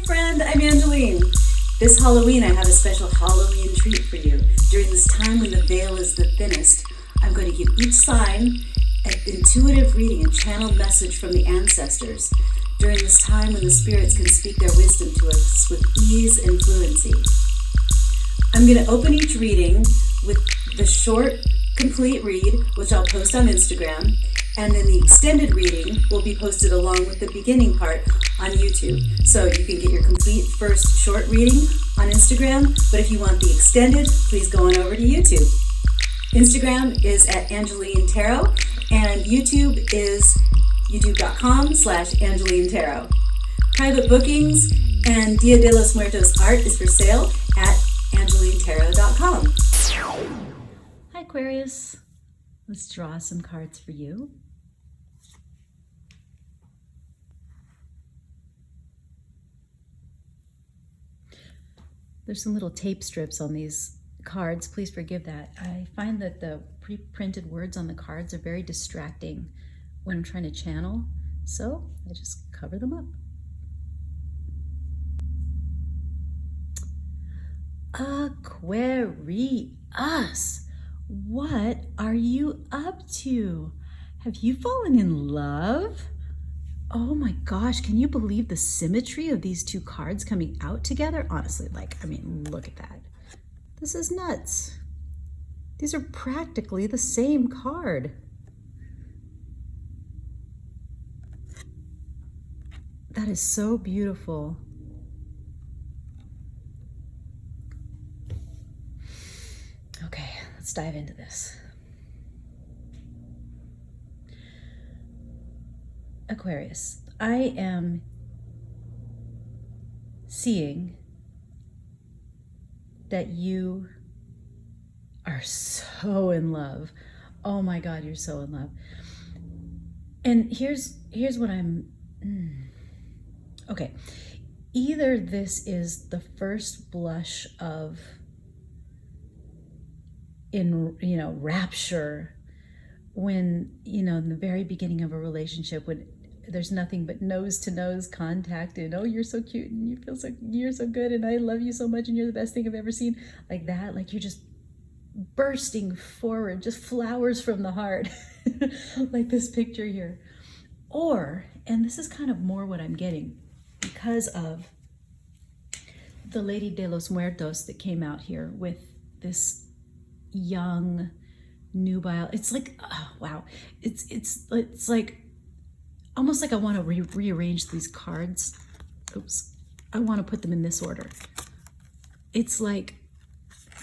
friend, I'm Angeline. This Halloween I have a special Halloween treat for you. During this time when the veil is the thinnest, I'm going to give each sign an intuitive reading and channeled message from the ancestors. During this time when the spirits can speak their wisdom to us with ease and fluency. I'm going to open each reading with the short, complete read, which I'll post on Instagram, and then the extended reading will be posted along with the beginning part on YouTube. So you can get your complete first short reading on Instagram, but if you want the extended, please go on over to YouTube. Instagram is at Angeline Tarot, and YouTube is youtube.com/Angeline Tarot. Private bookings and Dia de los Muertos art is for sale at AngelineTarot.com. Hi Aquarius, let's draw some cards for you. There's some little tape strips on these cards. Please forgive that. I find that the pre-printed words on the cards are very distracting when I'm trying to channel, so I just cover them up. Aquarius, what are you up to? Have you fallen in love? Oh my gosh, can you believe the symmetry of these two cards coming out together? Honestly, look at that. This is nuts. These are practically the same card. That is so beautiful. Okay, let's dive into this. Aquarius, I am seeing that you are so in love. Oh my God, you're so in love. And here's what I'm, okay. Either this is the first blush of rapture when, in the very beginning of a relationship, when there's nothing but nose to nose contact and, oh, you're so cute and you're so good and I love you so much and you're the best thing I've ever seen, like that, like you're just bursting forward, just flowers from the heart, like this picture here. Or, and this is kind of more what I'm getting because of the Lady de los Muertos that came out here with this young nubile. It's like, oh, wow. It's like almost like I want to rearrange these cards. Oops. I want to put them in this order. It's like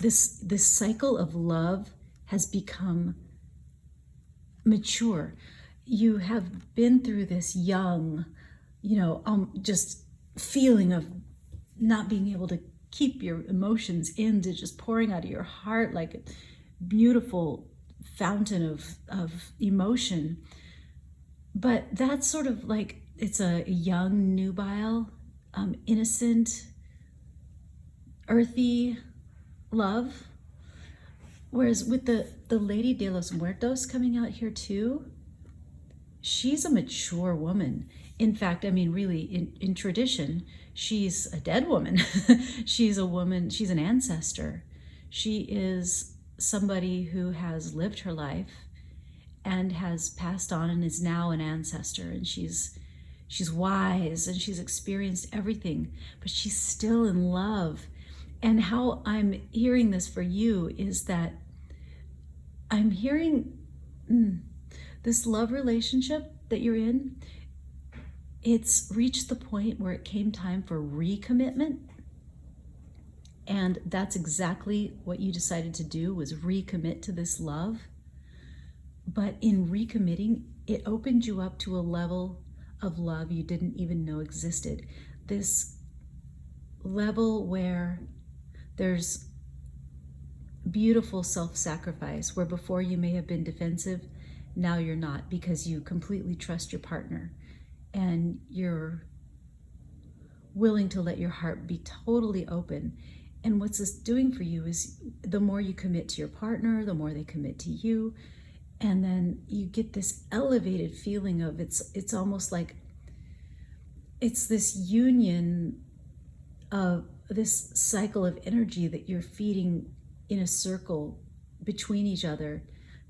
this cycle of love has become mature. You have been through this young, just feeling of not being able to keep your emotions in, to just pouring out of your heart like a beautiful fountain of emotion. But that's sort of like, it's a young, nubile, innocent, earthy love. Whereas with the Lady de los Muertos coming out here too, she's a mature woman. In fact, really, in tradition, she's a dead woman. She's a woman, she's an ancestor. She is somebody who has lived her life and has passed on and is now an ancestor. And she's wise and she's experienced everything, but she's still in love. And how I'm hearing this for you is that I'm hearing this love relationship that you're in, it's reached the point where it came time for recommitment. And that's exactly what you decided to do, was recommit to this love. But in recommitting, it opened you up to a level of love you didn't even know existed. This level where there's beautiful self-sacrifice, where before you may have been defensive, now you're not, because you completely trust your partner and you're willing to let your heart be totally open. And what's this doing for you is the more you commit to your partner, the more they commit to you. And then you get this elevated feeling of it's almost like it's this union this cycle of energy that you're feeding in a circle between each other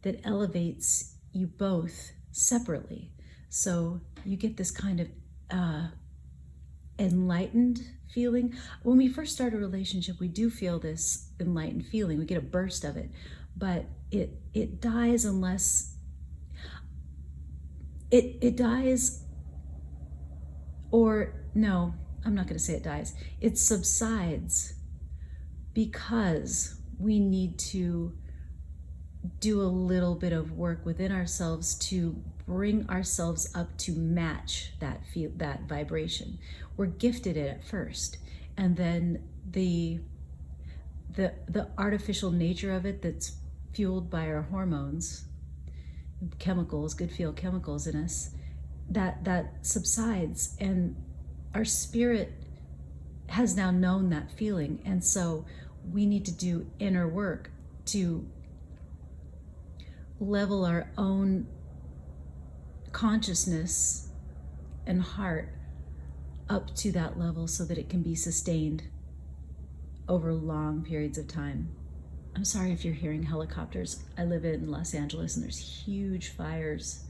that elevates you both separately. So you get this kind of enlightened feeling. When we first start a relationship, we do feel this enlightened feeling. We get a burst of it, but it dies unless it dies, or no, I'm not going to say it dies. It subsides because we need to do a little bit of work within ourselves to bring ourselves up to match that vibration. We're gifted it at first, and then the artificial nature of it that's fueled by our hormones, chemicals, good feel chemicals in us, that subsides, and our spirit has now known that feeling, and so we need to do inner work to level our own consciousness and heart up to that level so that it can be sustained over long periods of time. I'm sorry if you're hearing helicopters. I live in Los Angeles and there's huge fires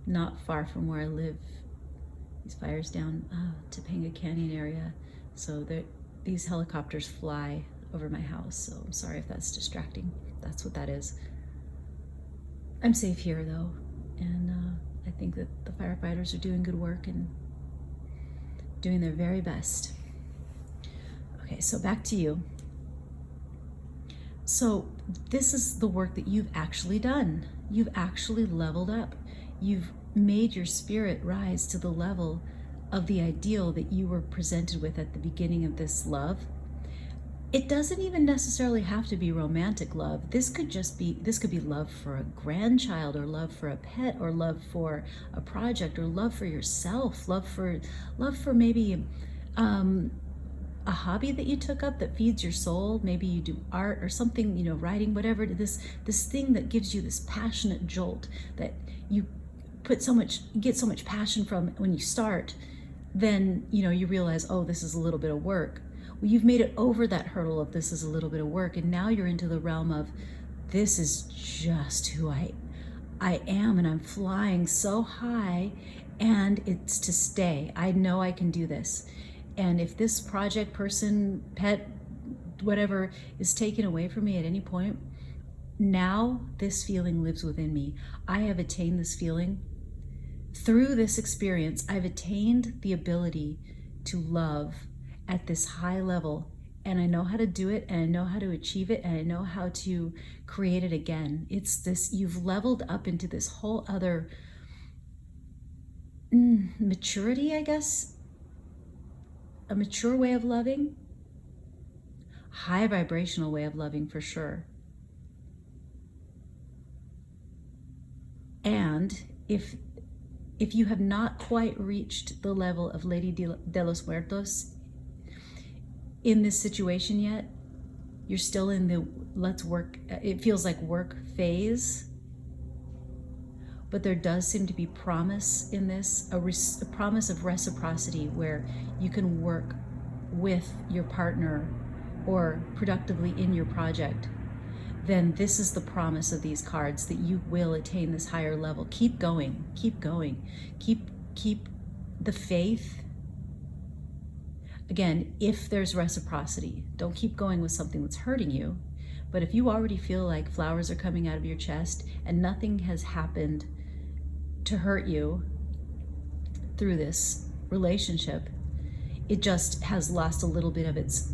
not far from where I live. These fires down Topanga Canyon area. So these helicopters fly over my house. So I'm sorry if that's distracting. That's what that is. I'm safe here though. And I think that the firefighters are doing good work and doing their very best. Okay, so back to you. So this is the work that you've actually done. You've actually leveled up. You've made your spirit rise to the level of the ideal that you were presented with at the beginning of this love. It doesn't even necessarily have to be romantic love. This could be love for a grandchild, or love for a pet, or love for a project, or love for yourself, love for maybe a hobby that you took up that feeds your soul. Maybe you do art or something, writing, whatever. This thing that gives you this passionate jolt that you get so much passion from when you start. Then you realize, oh, this is a little bit of work. Well, you've made it over that hurdle of this is a little bit of work, and now you're into the realm of this is just who I am, and I'm flying so high, and it's to stay. I know I can do this. And if this project, person, pet, whatever is taken away from me at any point, now this feeling lives within me. I have attained this feeling. Through this experience, I've attained the ability to love at this high level, and I know how to do it, and I know how to achieve it, and I know how to create it again. It's this, you've leveled up into this whole other maturity, I guess, a mature way of loving, high vibrational way of loving for sure. And if you have not quite reached the level of Lady de los Muertos in this situation yet, you're still in the let's work, it feels like work phase, but there does seem to be promise in this, a promise of reciprocity where you can work with your partner or productively in your project. Then this is the promise of these cards, that you will attain this higher level. Keep going, keep going, keep the faith. Again, if there's reciprocity, don't keep going with something that's hurting you. But if you already feel like flowers are coming out of your chest and nothing has happened to hurt you through this relationship, it just has lost a little bit of its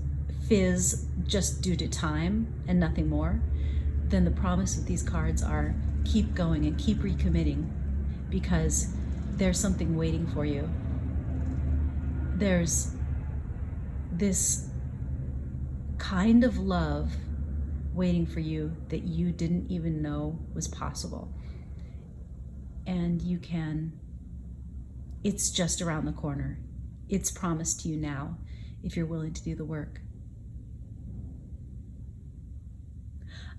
fizz just due to time and nothing more, then the promise of these cards are keep going and keep recommitting, because there's something waiting for you. There's this kind of love waiting for you that you didn't even know was possible. And it's just around the corner. It's promised to you now if you're willing to do the work.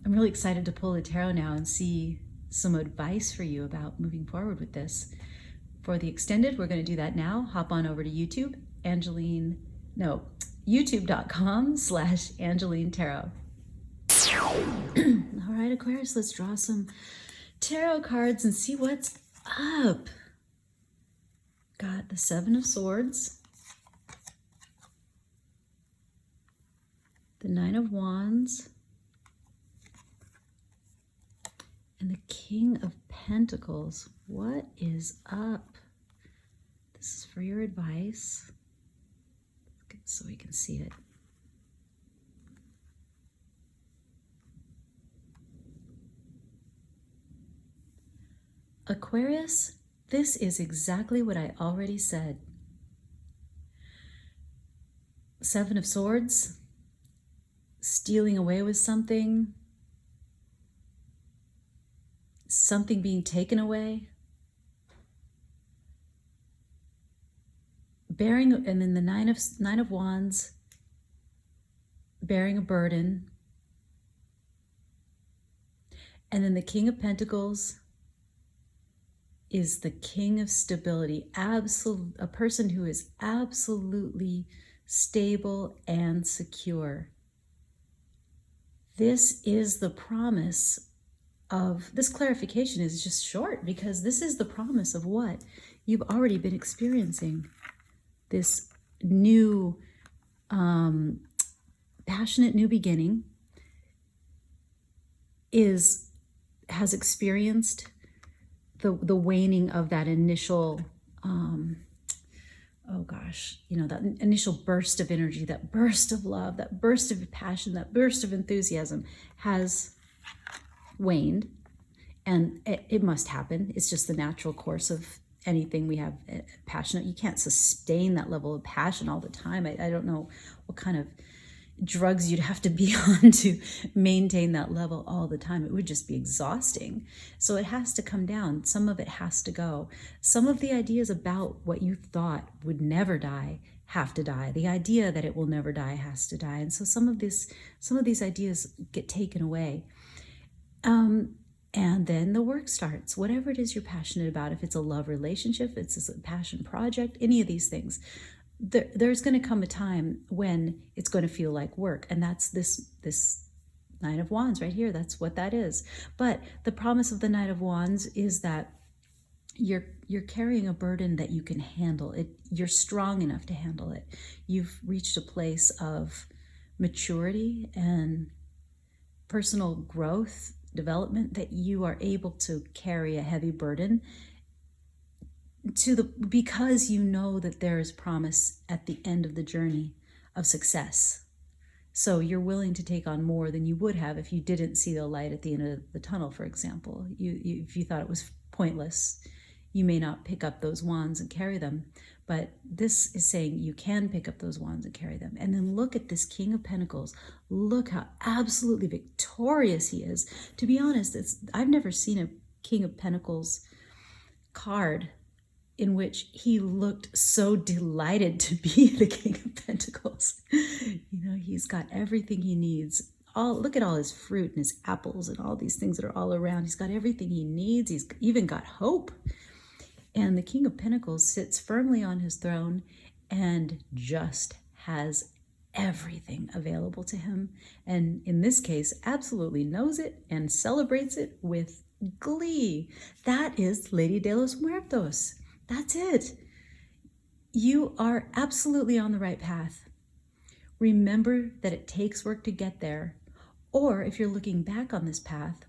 I'm really excited to pull the tarot now and see some advice for you about moving forward with this. For the extended, we're going to do that now. Hop on over to YouTube, Angeline no, youtube.com/Angeline Tarot. All right, Aquarius, let's draw some tarot cards and see what's up. Got the Seven of Swords, the Nine of Wands, and the King of Pentacles. What is up? This is for your advice, so we can see it. Aquarius, this is exactly what I already said. Seven of Swords, stealing away with something, something being taken away, bearing, and then the Nine of Wands, bearing a burden, and then the King of Pentacles is the King of Stability, a person who is absolutely stable and secure. This is the promise of, this clarification is just short because this is the promise of what you've already been experiencing. This new, passionate new beginning has experienced the waning of that initial, that initial burst of energy, that burst of love, that burst of passion, that burst of enthusiasm has waned. And it must happen. It's just the natural course of anything we have passionate. You can't sustain that level of passion all the time. I don't know what kind of drugs you'd have to be on to maintain that level all the time. It would just be exhausting. So it has to come down. Some of it has to go. Some of the ideas about what you thought would never die have to die. The idea that it will never die has to die. And so some of these ideas get taken away. And then the work starts. Whatever it is you're passionate about, if it's a love relationship, if it's a passion project, any of these things, there's going to come a time when it's going to feel like work. And that's this Nine of Wands right here. That's what that is. But the promise of the Nine of Wands is that you're carrying a burden that you can handle. You're strong enough to handle it. You've reached a place of maturity and personal growth, development, that you are able to carry a heavy burden because you know that there is promise at the end of the journey of success. So you're willing to take on more than you would have if you didn't see the light at the end of the tunnel, for example. If you thought it was pointless, you may not pick up those wands and carry them. But this is saying you can pick up those wands and carry them. And then look at this King of Pentacles. Look how absolutely victorious he is. To be honest, I've never seen a King of Pentacles card in which he looked so delighted to be the King of Pentacles. He's got everything he needs. Look at all his fruit and his apples and all these things that are all around. He's got everything he needs. He's even got hope. And the King of Pentacles sits firmly on his throne and just has everything available to him. And in this case, absolutely knows it and celebrates it with glee. That is Lady de los Muertos. That's it. You are absolutely on the right path. Remember that it takes work to get there. Or if you're looking back on this path,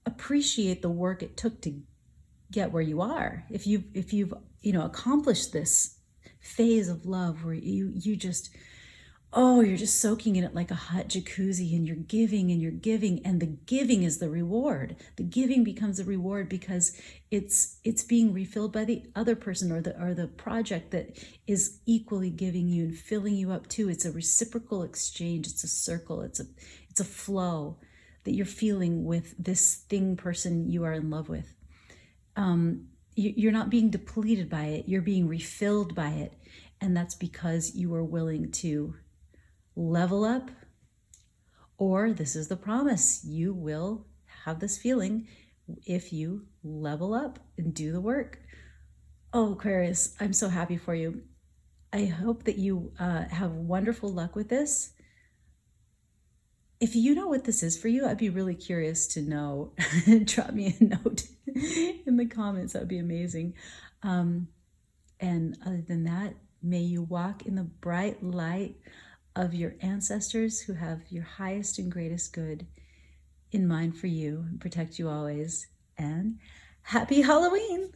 appreciate the work it took to get where you are. If you've accomplished this phase of love where you're just soaking in it like a hot jacuzzi, and you're giving, and the giving is the reward. The giving becomes a reward because it's being refilled by the other person or the project that is equally giving you and filling you up too. It's a reciprocal exchange. It's a circle. It's a flow that you're feeling with this person you are in love with. You're not being depleted by it. You're being refilled by it. And that's because you are willing to level up, or this is the promise. You will have this feeling if you level up and do the work. Oh, Aquarius, I'm so happy for you. I hope that you have wonderful luck with this. If you know what this is for you, I'd be really curious to know. Drop me a note in the comments. That would be amazing. And other than that, may you walk in the bright light of your ancestors who have your highest and greatest good in mind for you and protect you always. And happy Halloween!